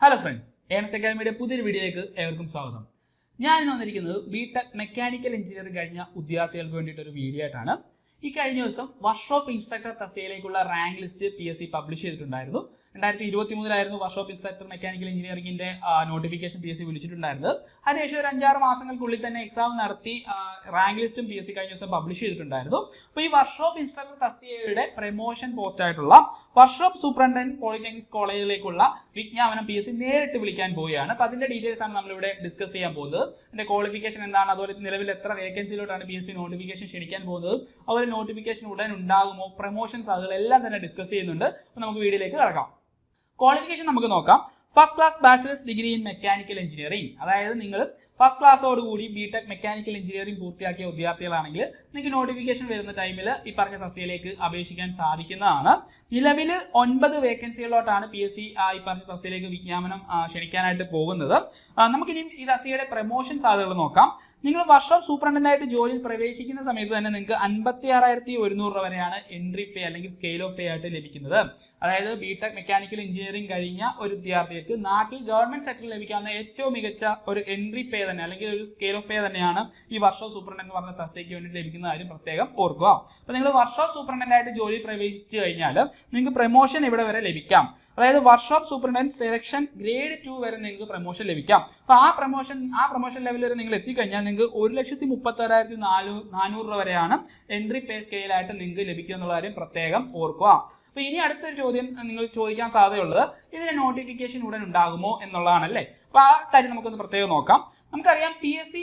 Hello friends, Ernest അക്കാദമിയുടെ പുതിയൊരു വീഡിയോയിലേക്ക് ഏവർക്കും സ്വാഗതം. ഞാൻ ഇന്ന് വന്നിരിക്കുന്നത് ബിടെക് മെക്കാനിക്കൽ എഞ്ചിനീയറിംഗ് കഴിഞ്ഞ വിദ്യാർത്ഥികൾക്ക് വേണ്ടിയിട്ടൊരു വീഡിയോ ആയിട്ടാണ്. ഈ കഴിഞ്ഞ ദിവസം വർക്ക്ഷോപ്പ് ഇൻസ്ട്രക്ടർ തസ്തികയിലേക്കുള്ള റാങ്ക് ലിസ്റ്റ് PSC പബ്ലിഷ് ചെയ്തിട്ടുണ്ടായിരുന്നു. 2023 വർക്ക്ഷോപ്പ് ഇൻസ്ട്രക്ടർ മെക്കാനിക്കൽ എഞ്ചിനീയറിംഗിന്റെ നോട്ടിഫിക്കേഷൻ PSC വിളിച്ചിട്ടുണ്ടായിരുന്നത്. അതിനുശേഷം ഒരു 5-6 മാസങ്ങൾക്കുള്ളിൽ തന്നെ എക്സാം നടത്തി റാങ്ക് ലിസ്റ്റും PSC കഴിഞ്ഞ ദിവസം പബ്ലിഷ് ചെയ്തിട്ടുണ്ടായിരുന്നു. അപ്പോൾ ഈ വർക്ക്ഷോപ്പ് ഇൻസ്ട്രക്ടർ തസ്തികയുടെ പ്രമോഷൻ പോസ്റ്റ് ആയിട്ടുള്ള വർക്ക്ഷോപ്പ് സൂപ്രണ്ടന്റ് പോളിടെക്നിക്സ് കോളേജിലേക്കുള്ള വിജ്ഞാപനം PSC നേരിട്ട് വിളിക്കാൻ പോവുകയാണ്. അപ്പോൾ അതിന്റെ ഡീറ്റെയിൽസ് ആണ് നമ്മളിവിടെ ഡിസ്കസ് ചെയ്യാൻ പോകുന്നത്. അതിന്റെ ക്വാളിഫിക്കേഷൻ എന്താണ്, അതുപോലെ നിലവിൽ എത്ര വേക്കൻസിയിലോട്ടാണ് PSC നോട്ടിഫിക്കേഷൻ ക്ഷണിക്കാൻ പോകുന്നത്, അതുപോലെ നോട്ടിഫിക്കേഷൻ ഉടൻ ഉണ്ടാകുമോ, പ്രമോഷൻസ് അതുകളെല്ലാം തന്നെ ഡിസ്കസ് ചെയ്യുന്നുണ്ട്. അപ്പോൾ നമുക്ക് വീഡിയോയിലേക്ക് കടക്കാം. ക്വാളിഫിക്കേഷൻ നമുക്ക് നോക്കാം. First class bachelors degree in mechanical engineering, അതായത് നിങ്ങൾ ഫസ്റ്റ് ക്ലാസ്സോടുകൂടി ബിടെക് മെക്കാനിക്കൽ എഞ്ചിനീയറിംഗ് പൂർത്തിയാക്കിയ വിദ്യാർത്ഥികളാണെങ്കിൽ നിങ്ങൾക്ക് നോട്ടിഫിക്കേഷൻ വരുന്ന ടൈമിൽ ഈ പറഞ്ഞ തസ്തികയിലേക്ക് അപേക്ഷിക്കാൻ സാധിക്കുന്നതാണ്. നിലവിൽ 9 വേക്കൻസികളിലോട്ടാണ് PSC ഈ പറഞ്ഞ തസ്തികയിലേക്ക് വിജ്ഞാപനം ക്ഷണിക്കാനായിട്ട് പോകുന്നത്. നമുക്കിനി ഈ തസ്തികയുടെ പ്രമോഷൻ സാധ്യതകൾ നോക്കാം. നിങ്ങൾ വർക്ക്ഷോപ്പ് സൂപ്രണ്ടന്റായിട്ട് ജോലിയിൽ പ്രവേശിക്കുന്ന സമയത്ത് തന്നെ നിങ്ങൾക്ക് 56,100 രൂപ വരെയാണ് എൻട്രി പേ അല്ലെങ്കിൽ സ്കെയിൽ ഓഫ് പേ ആയിട്ട് ലഭിക്കുന്നത്. അതായത് ബിടെക് മെക്കാനിക്കൽ എഞ്ചിനീയറിംഗ് കഴിഞ്ഞ ഒരു വിദ്യാർത്ഥികൾക്ക് നാട്ടിൽ ഗവൺമെന്റ് സെക്ടറിൽ ലഭിക്കാവുന്ന ഏറ്റവും മികച്ച ഒരു എൻട്രി പേ തന്നെ അല്ലെങ്കിൽ ഒരു സ്കെയിൽ ഓഫ് പേ തന്നെയാണ് ഈ വർക്ക്ഷോപ്പ് സൂപ്രണ്ടന്റ് എന്ന് പറഞ്ഞ തസ്തികയ്ക്ക് വേണ്ടി ലഭിക്കുന്ന കാര്യം പ്രത്യേകം ഓർക്കുക. അപ്പോൾ നിങ്ങൾ വർക്ക്ഷോപ്പ് സൂപ്രണ്ടന്റായിട്ട് ജോലിയിൽ പ്രവേശിച്ചു കഴിഞ്ഞാൽ നിങ്ങൾക്ക് പ്രമോഷൻ ഇവിടെ വരെ ലഭിക്കാം. അതായത് വർക്ക്ഷോപ്പ് സൂപ്രണ്ടന്റ് സെലക്ഷൻ ഗ്രേഡ് 2 വരെ നിങ്ങൾക്ക് പ്രമോഷൻ ലഭിക്കാം. അപ്പോൾ ആ പ്രമോഷൻ ലെവൽ വരെ നിങ്ങൾ എത്തിക്കഴിഞ്ഞാൽ നിങ്ങൾക്ക് 1,31,400 രൂപ വരെയാണ് എൻട്രി പേ സ്കെയിലായിട്ട് നിങ്ങൾക്ക് ലഭിക്കുക എന്നുള്ള കാര്യം പ്രത്യേകം ഓർക്കുക. അപ്പോൾ ഇനി അടുത്തൊരു ചോദ്യം നിങ്ങൾ ചോദിക്കാൻ സാധ്യതയുള്ളത് ഇതിന്റെ നോട്ടിഫിക്കേഷൻ ഉടൻ ഉണ്ടാകുമോ എന്നുള്ളതാണല്ലേ. അപ്പോൾ ആ കാര്യം നമുക്കൊന്ന് പ്രത്യേകം നോക്കാം. നമുക്കറിയാം PSC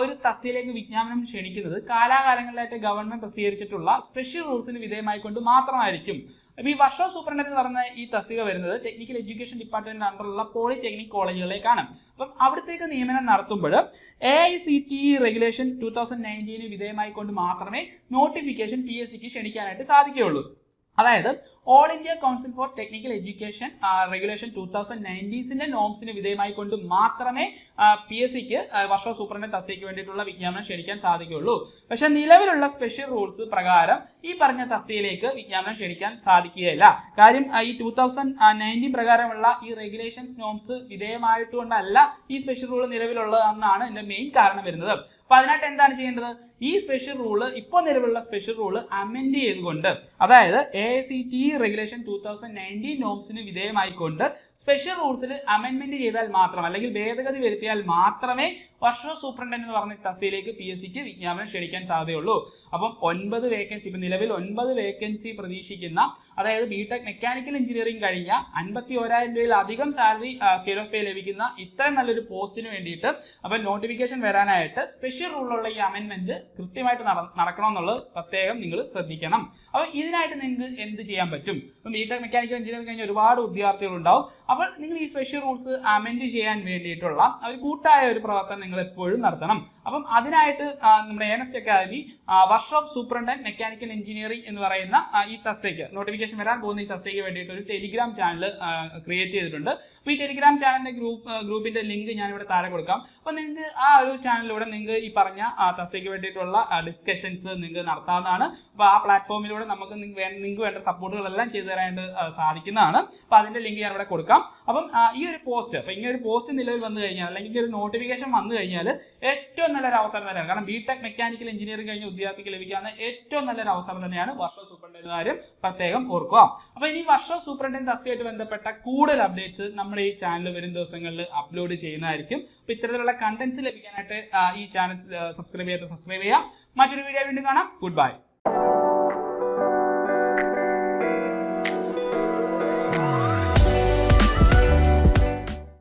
ഒരു തസ്തികയിലേക്ക് വിജ്ഞാപനം ക്ഷണിക്കുന്നത് കാലാകാലങ്ങളിലായിട്ട് ഗവൺമെന്റ് പ്രസിദ്ധീകരിച്ചിട്ടുള്ള സ്പെഷ്യൽ റൂൾസിന് വിധേയമായിക്കൊണ്ട് മാത്രമായിരിക്കും. അപ്പോൾ ഈ വർക്ക്ഷോപ്പ് സൂപ്രണ്ടന്റ് എന്ന് പറഞ്ഞ ഈ തസ്തിക വരുന്നത് ടെക്നിക്കൽ എഡ്യൂക്കേഷൻ ഡിപ്പാർട്ട്മെന്റ് അണ്ടറിലുള്ള പോളിടെക്നിക് കോളേജുകളിലേക്കാണ്. അപ്പം അവിടത്തേക്ക് നിയമനം നടത്തുമ്പോൾ AICTE റെഗുലേഷൻ 2019 വിധേയമായിക്കൊണ്ട് മാത്രമേ നോട്ടിഫിക്കേഷൻ PSCക്ക് ക്ഷണിക്കാനായിട്ട് സാധിക്കുകയുള്ളൂ. അതായത് all India council for technical education regulation 2019 നോംസിന് വിധേയമായിക്കൊണ്ട് മാത്രമേ PSCക്ക് വർക്ക്ഷോപ്പ് സൂപ്രണ്ടന്റ് തസ്തികയ്ക്ക് വേണ്ടിയിട്ടുള്ള വിജ്ഞാപനം ക്ഷണിക്കാൻ സാധിക്കുകയുള്ളൂ. പക്ഷെ നിലവിലുള്ള സ്പെഷ്യൽ റൂൾസ് പ്രകാരം ഈ പറഞ്ഞ തസ്തികയിലേക്ക് വിജ്ഞാപനം ക്ഷണിക്കാൻ സാധിക്കുകയില്ല. കാര്യം ഈ 2019 പ്രകാരമുള്ള ഈ റെഗുലേഷൻസ് നോംസ് വിധേയമായിട്ടുകൊണ്ടല്ല ഈ സ്പെഷ്യൽ റൂൾ നിലവിലുള്ളതെന്നാണ് ഇതിന്റെ മെയിൻ കാരണം വരുന്നത്. അപ്പൊ അതിനായിട്ട് എന്താണ് ചെയ്യേണ്ടത്, ഈ സ്പെഷ്യൽ റൂള് ഇപ്പോൾ നിലവിലുള്ള സ്പെഷ്യൽ റൂള് അമെൻഡ് ചെയ്തുകൊണ്ട്, അതായത് AICTE റെഗുലേഷൻ 2019 നോംസിന് വിധേയമായിക്കൊണ്ട് സ്പെഷ്യൽ റൂൾസിൽ അമെൻമെന്റ് ചെയ്താൽ മാത്രം അല്ലെങ്കിൽ ഭേദഗതി വരുത്തിയാൽ മാത്രമേ വർക്ക്ഷോപ്പ് സൂപ്രണ്ടന്റ് എന്ന് പറഞ്ഞ തസ്തികയിലേക്ക് PSCക്ക് വിജ്ഞാപനം ക്ഷണിക്കാൻ സാധ്യതയുള്ളൂ. അപ്പം 9 വേക്കൻസി, ഇപ്പം നിലവിൽ 9 വേക്കൻസി പ്രതീക്ഷിക്കുന്ന, അതായത് ബിടെക് മെക്കാനിക്കൽ എഞ്ചിനീയറിംഗ് കഴിഞ്ഞ 51,000 രൂപയിലധികം സാലറി സ്കെയിൽ ഓഫ് പേ ലഭിക്കുന്ന ഇത്രയും നല്ലൊരു പോസ്റ്റിന് വേണ്ടിയിട്ട് അപ്പം നോട്ടിഫിക്കേഷൻ വരാനായിട്ട് സ്പെഷ്യൽ റൂളിലുള്ള ഈ അമെൻമെന്റ് കൃത്യമായിട്ട് നടക്കണമെന്നുള്ളത് പ്രത്യേകം നിങ്ങൾ ശ്രദ്ധിക്കണം. അപ്പോൾ ഇതിനായിട്ട് നിങ്ങൾക്ക് എന്ത് ചെയ്യാൻ പറ്റും? അപ്പം ബിടെക് മെക്കാനിക്കൽ എഞ്ചിനീയറിംഗ് കഴിഞ്ഞ ഒരുപാട് വിദ്യാർത്ഥികൾ ഉണ്ടാവും. അപ്പോൾ നിങ്ങൾ ഈ സ്പെഷ്യൽ റൂൾസ് അമെൻഡ് ചെയ്യാൻ വേണ്ടിയിട്ടുള്ള ഒരു കൂട്ടായ ഒരു പ്രവർത്തനം നിങ്ങൾ എപ്പോഴും നടത്തണം. അപ്പം അതിനായിട്ട് നമ്മുടെ Ernest Academy workshop superintendent mechanical engineering എന്ന് പറയുന്ന ഈ തസ്തികയ്ക്ക് നോട്ടിഫിക്കേഷൻ വരാൻ പോകുന്ന ഈ തസ്തികയ്ക്ക് വേണ്ടിയിട്ട് ഒരു ടെലിഗ്രാം ചാനൽ ക്രിയേറ്റ് ചെയ്തിട്ടുണ്ട്. അപ്പോൾ ഈ ടെലിഗ്രാം ചാനലിന്റെ ഗ്രൂപ്പിന്റെ ലിങ്ക് ഞാനിവിടെ താഴെ കൊടുക്കാം. അപ്പോൾ നിങ്ങൾക്ക് ആ ഒരു ചാനലിലൂടെ നിങ്ങൾക്ക് ഈ പറഞ്ഞ തസ്തികയ്ക്ക് വേണ്ടിയിട്ടുള്ള ഡിസ്കഷൻസ് നിങ്ങൾക്ക് നടത്താവുന്നതാണ്. അപ്പോൾ ആ പ്ലാറ്റ്ഫോമിലൂടെ നമുക്ക് നിങ്ങൾക്ക് വേണ്ട സപ്പോർട്ടുകളെല്ലാം ചെയ്തു തരാനായിട്ട് സാധിക്കുന്നതാണ്. അപ്പോൾ അതിന്റെ ലിങ്ക് ഞാനിവിടെ കൊടുക്കാം. അപ്പം ഈ ഒരു പോസ്റ്റ്, അപ്പോൾ ഇങ്ങനെ ഒരു പോസ്റ്റ് നിലവിൽ വന്നു കഴിഞ്ഞാൽ അല്ലെങ്കിൽ ഒരു നോട്ടിഫിക്കേഷൻ വന്നു കഴിഞ്ഞാൽ ഏറ്റവും നല്ലൊരു അവസരം തന്നെയാണ്. കാരണം ബിടെക് മെക്കാനിക്കൽ എഞ്ചിനീയറിംഗ് കഴിഞ്ഞ വിദ്യാർത്ഥിക്ക് ലഭിക്കാവുന്ന ഏറ്റവും നല്ലൊരു അവസരം തന്നെയാണ് വർക്ക്ഷോപ്പ് സൂപ്രണ്ടന്റ് കാര്യം പ്രത്യേകം ഓർക്കുക. അപ്പോൾ ഇനി വർക്ക്ഷോപ്പ് സൂപ്രണ്ടന്റ് തസ്തികയായിട്ട് ബന്ധപ്പെട്ട കൂടുതൽ അപ്ഡേറ്റ്സ് നമ്മുടെ ഈ ചാനൽ വരും ദിവസങ്ങളിൽ അപ്ലോഡ് ചെയ്യുന്നതായിരിക്കും. അപ്പോൾ ഇത്തരത്തിലുള്ള കണ്ടന്റ്സ് ലഭിക്കാനായിട്ട് ഈ ചാനൽ സബ്സ്ക്രൈബ് ചെയ്യുക. മറ്റൊരു വീഡിയോ വീണ്ടും കാണാം. Good bye.